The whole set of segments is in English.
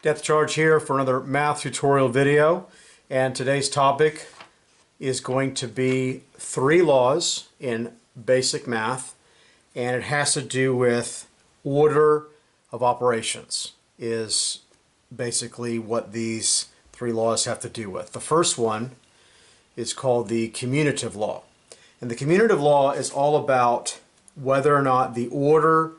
Depth Charge here for another math tutorial video, and today's topic is going to be 3 laws in basic math, and it has to do with order of operations is basically what these 3 laws have to do with. The first one is called the Commutative Law, and the Commutative Law is all about whether or not the order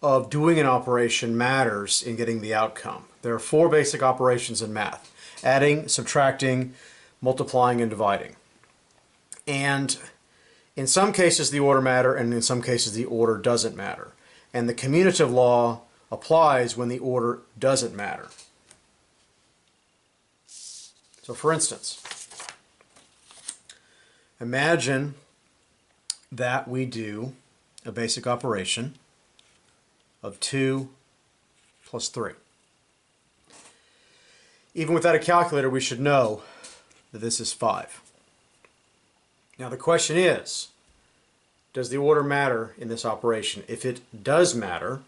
of doing an operation matters in getting the outcome. There are 4 basic operations in math: adding, subtracting, multiplying, and dividing. And in some cases the order matters, and in some cases the order doesn't matter. And the commutative law applies when the order doesn't matter. So for instance, imagine that we do a basic operation of 2 plus 3. Even without a calculator, we should know that this is 5. Now the question is, does the order matter in this operation? If it does matter,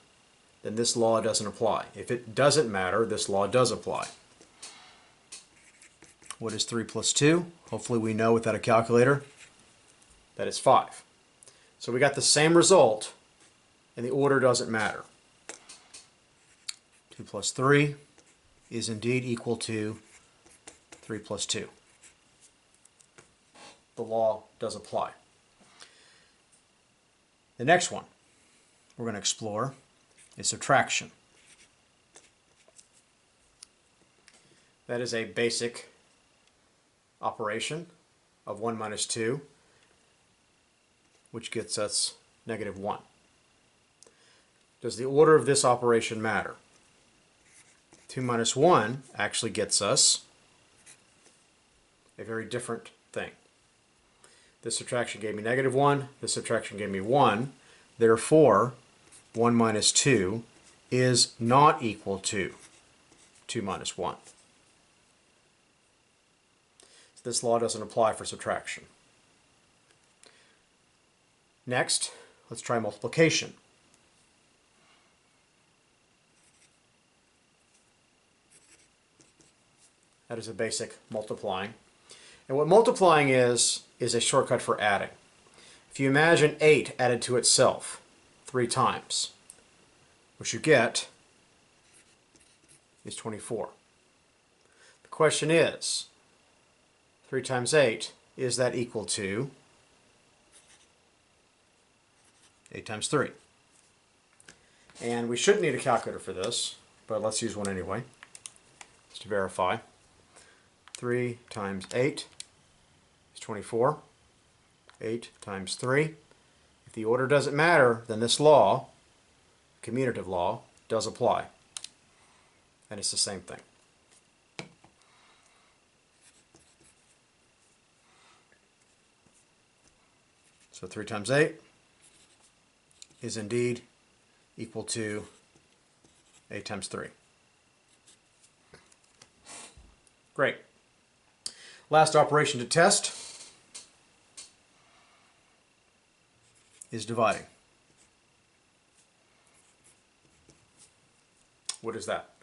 then this law doesn't apply. If it doesn't matter, this law does apply. What is 3 plus 2? Hopefully we know without a calculator that it's 5. So we got the same result, and the order doesn't matter. 2 plus 3 is indeed equal to 3 plus 2. The law does apply. The next one we're going to explore is subtraction. That is a basic operation of 1 minus 2, which gets us -1. Does the order of this operation matter? 2 minus 1 actually gets us a very different thing. This subtraction gave me -1, this subtraction gave me 1, therefore 1 minus 2 is not equal to 2 minus 1. So this law doesn't apply for subtraction. Next, let's try multiplication. That is a basic multiplying. And what multiplying is a shortcut for adding. If you imagine 8 added to itself 3 times, what you get is 24. The question is, 3 times 8, is that equal to 8 times 3? And we shouldn't need a calculator for this, but let's use one anyway, just to verify. 3 times 8 is 24. 8 times 3. If the order doesn't matter, then this law, commutative law, does apply. And it's the same thing. So 3 times 8 is indeed equal to 8 times 3. Great. Last operation to test is dividing. What is that?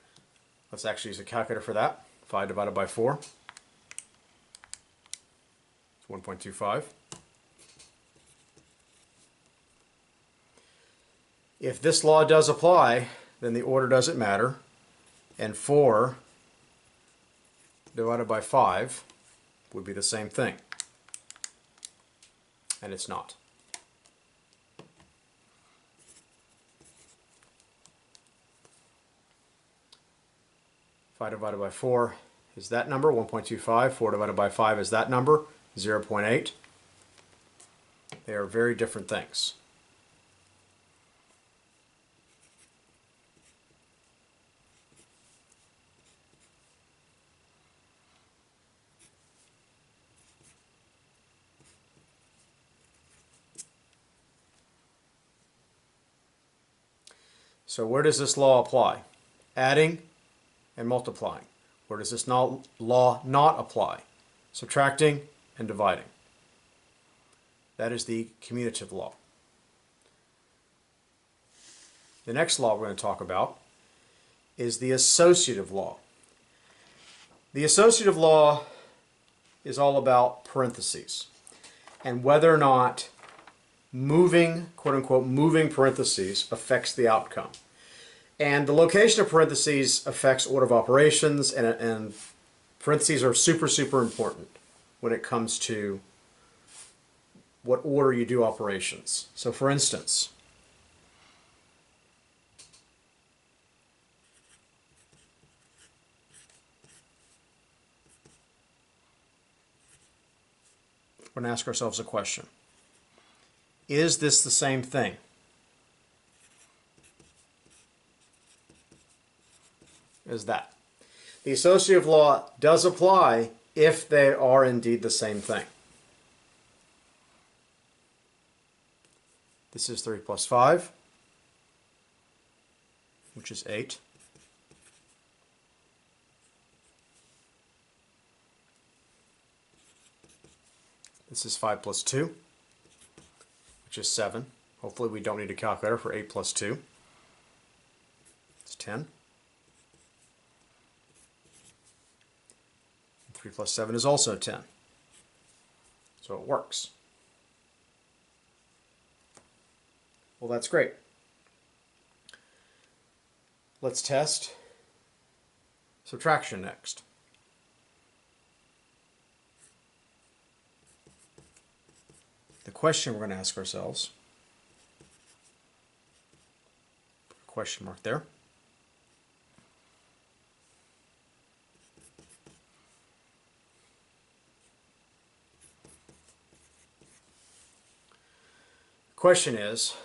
Let's actually use a calculator for that. 5 divided by 4 is 1.25. If this law does apply, then the order doesn't matter, and 4 divided by 5 would be the same thing, and it's not. Five divided by 4 is that number, 1.25. 4 divided by 5 is that number, 0.8. They are very different things. So where does this law apply? Adding and multiplying. Where does this law not apply? Subtracting and dividing. That is the commutative law. The next law we're going to talk about is the associative law. The associative law is all about parentheses and whether or not moving, quote unquote, moving parentheses affects the outcome. And the location of parentheses affects order of operations, and parentheses are super, super important when it comes to what order you do operations. So for instance, we're going to ask ourselves a question. Is this the same thing? As that. The associative law does apply if they are indeed the same thing. This is 3 plus 5, which is 8. This is 5 plus 2, which is 7. Hopefully we don't need a calculator for 8 plus 2. It's 10. 3 plus 7 is also 10. So it works. Well, that's great. Let's test subtraction next. The question we're going to ask ourselves, question mark there. Question is,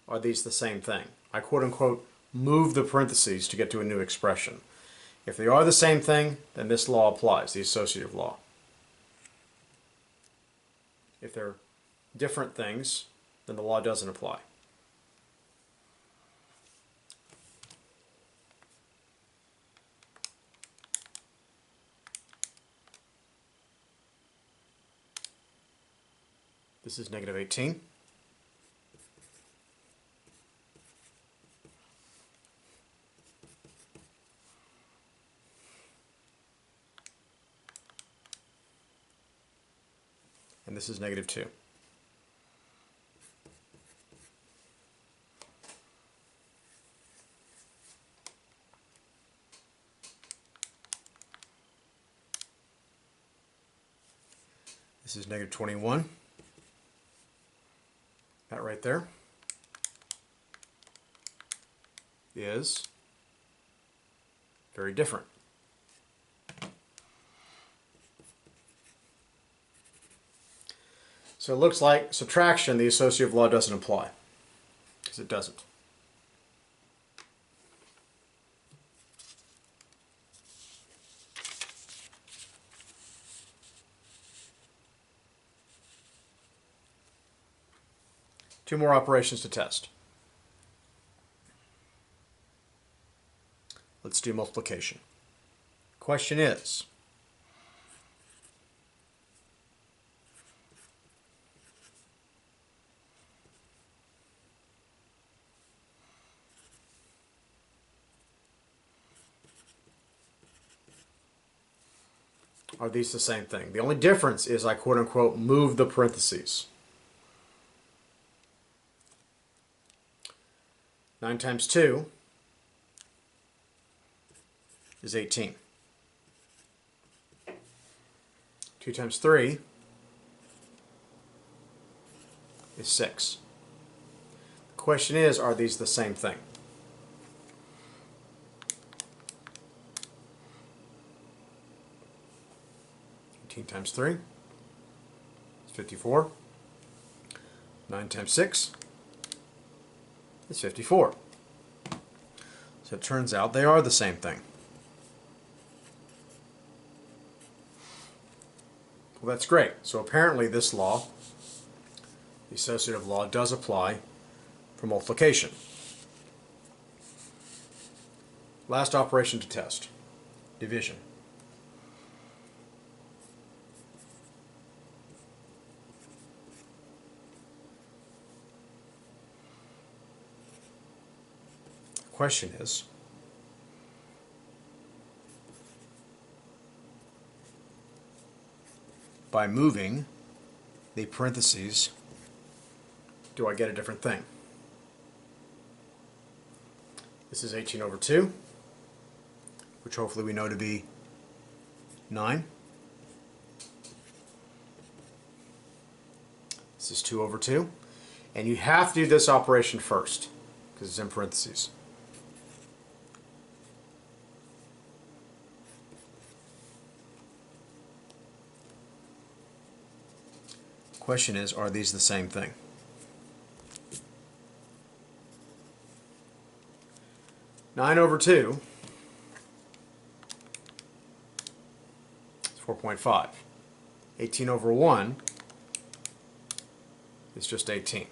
are these the same thing? I quote unquote move the parentheses to get to a new expression. If they are the same thing, then this law applies, the associative law. If they're different things, then the law doesn't apply. This is negative 18. And this is negative 2. This is negative 21. That right there is very different. So it looks like subtraction, the associative law doesn't apply, because it doesn't. Two more operations to test. Let's do multiplication. Question is, are these the same thing? The only difference is I quote unquote move the parentheses. 9 times 2 is 18. 2 times 3 is 6. The question is, are these the same thing? Times 3 is 54. 9 times 6 is 54. So it turns out they are the same thing. Well, that's great. So apparently this law, the associative law, does apply for multiplication. Last operation to test, division. Question is, by moving the parentheses do I get a different thing. This is 18 over 2, which hopefully we know to be 9. This is 2 over 2. And you have to do this operation first, because it's in parentheses. Question is, are these the same thing? Nine over 2 is 4.5. 18 over 1 is just 18.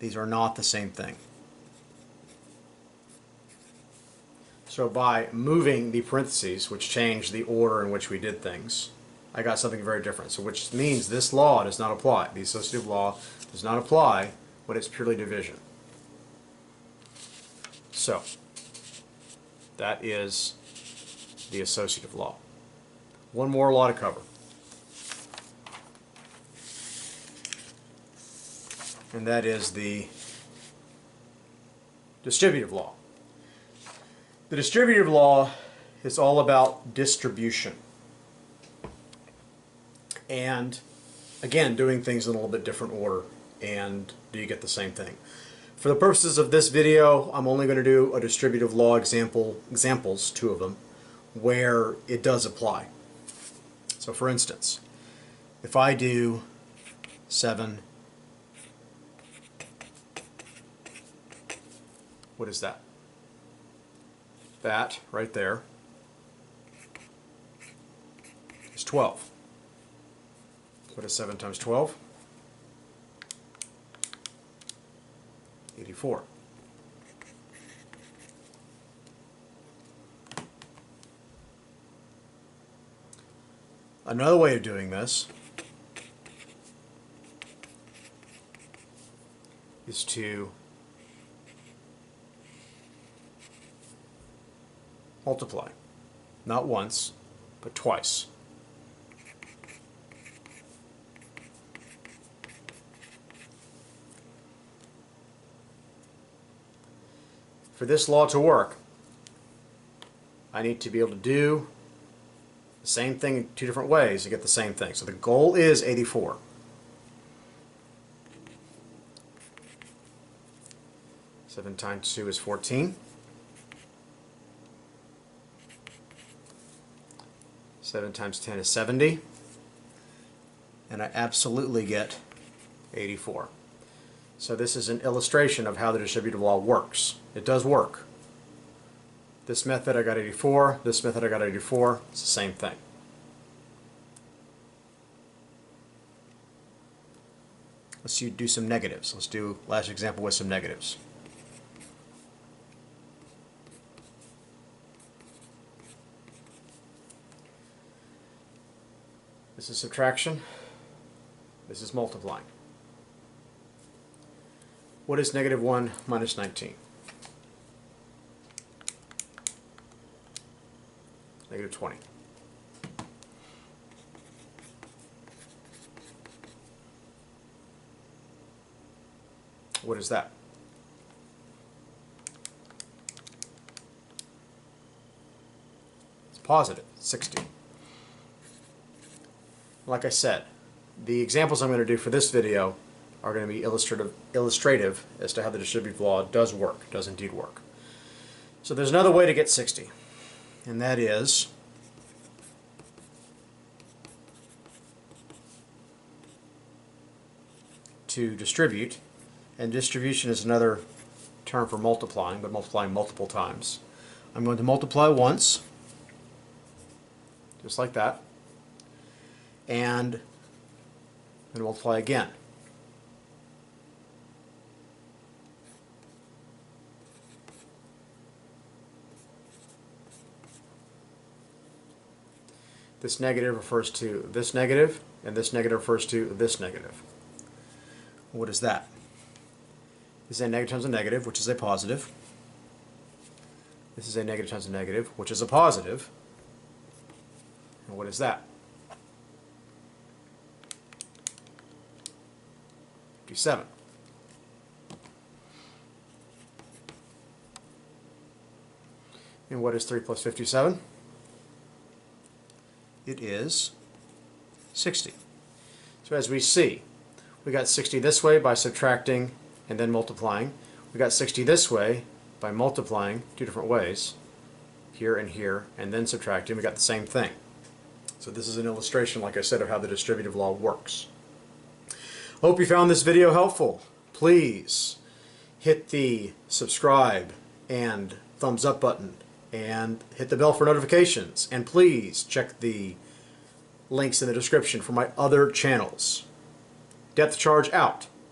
These are not the same thing. So by moving the parentheses, which changed the order in which we did things, I got something very different. So which means this law does not apply. The associative law does not apply when it's purely division. So that is the associative law. One more law to cover. And that is the distributive law. The distributive law is all about distribution. And again, doing things in a little bit different order. And do you get the same thing? For the purposes of this video, I'm only going to do a distributive law examples, 2 of them, where it does apply. So for instance, if I do 7, what is that? That right there is 12. What is 7 times 12? 84. Another way of doing this is to multiply, not once, but twice. For this law to work, I need to be able to do the same thing in 2 different ways to get the same thing. So the goal is 84. Seven times 2 is 14. 7 times 10 is 70. And I absolutely get 84. So this is an illustration of how the distributive law works. It does work. This method I got 84, this method I got 84, it's the same thing. Let's do some negatives. Let's do last example with some negatives. This is subtraction, this is multiplying. What is negative 1 minus 19? Negative 20. What is that? It's positive, 60. Like I said, the examples I'm going to do for this video are going to be illustrative as to how the distributive law does work, does indeed work. So there's another way to get 60, and that is to distribute, and distribution is another term for multiplying, but multiplying multiple times. I'm going to multiply once, just like that, and I'm going to multiply again. This negative refers to this negative, and this negative refers to this negative. What is that? This is a negative times a negative, which is a positive. This is a negative times a negative, which is a positive. And what is that? 57. And what is 3 plus 57? It is 60. So as we see, we got 60 this way by subtracting and then multiplying. We got 60 this way by multiplying two different ways, here, and then subtracting. We got the same thing. So this is an illustration, like I said, of how the distributive law works. Hope you found this video helpful. Please hit the subscribe and thumbs up button and hit the bell for notifications, and please check the links in the description for my other channels. Depth charge out.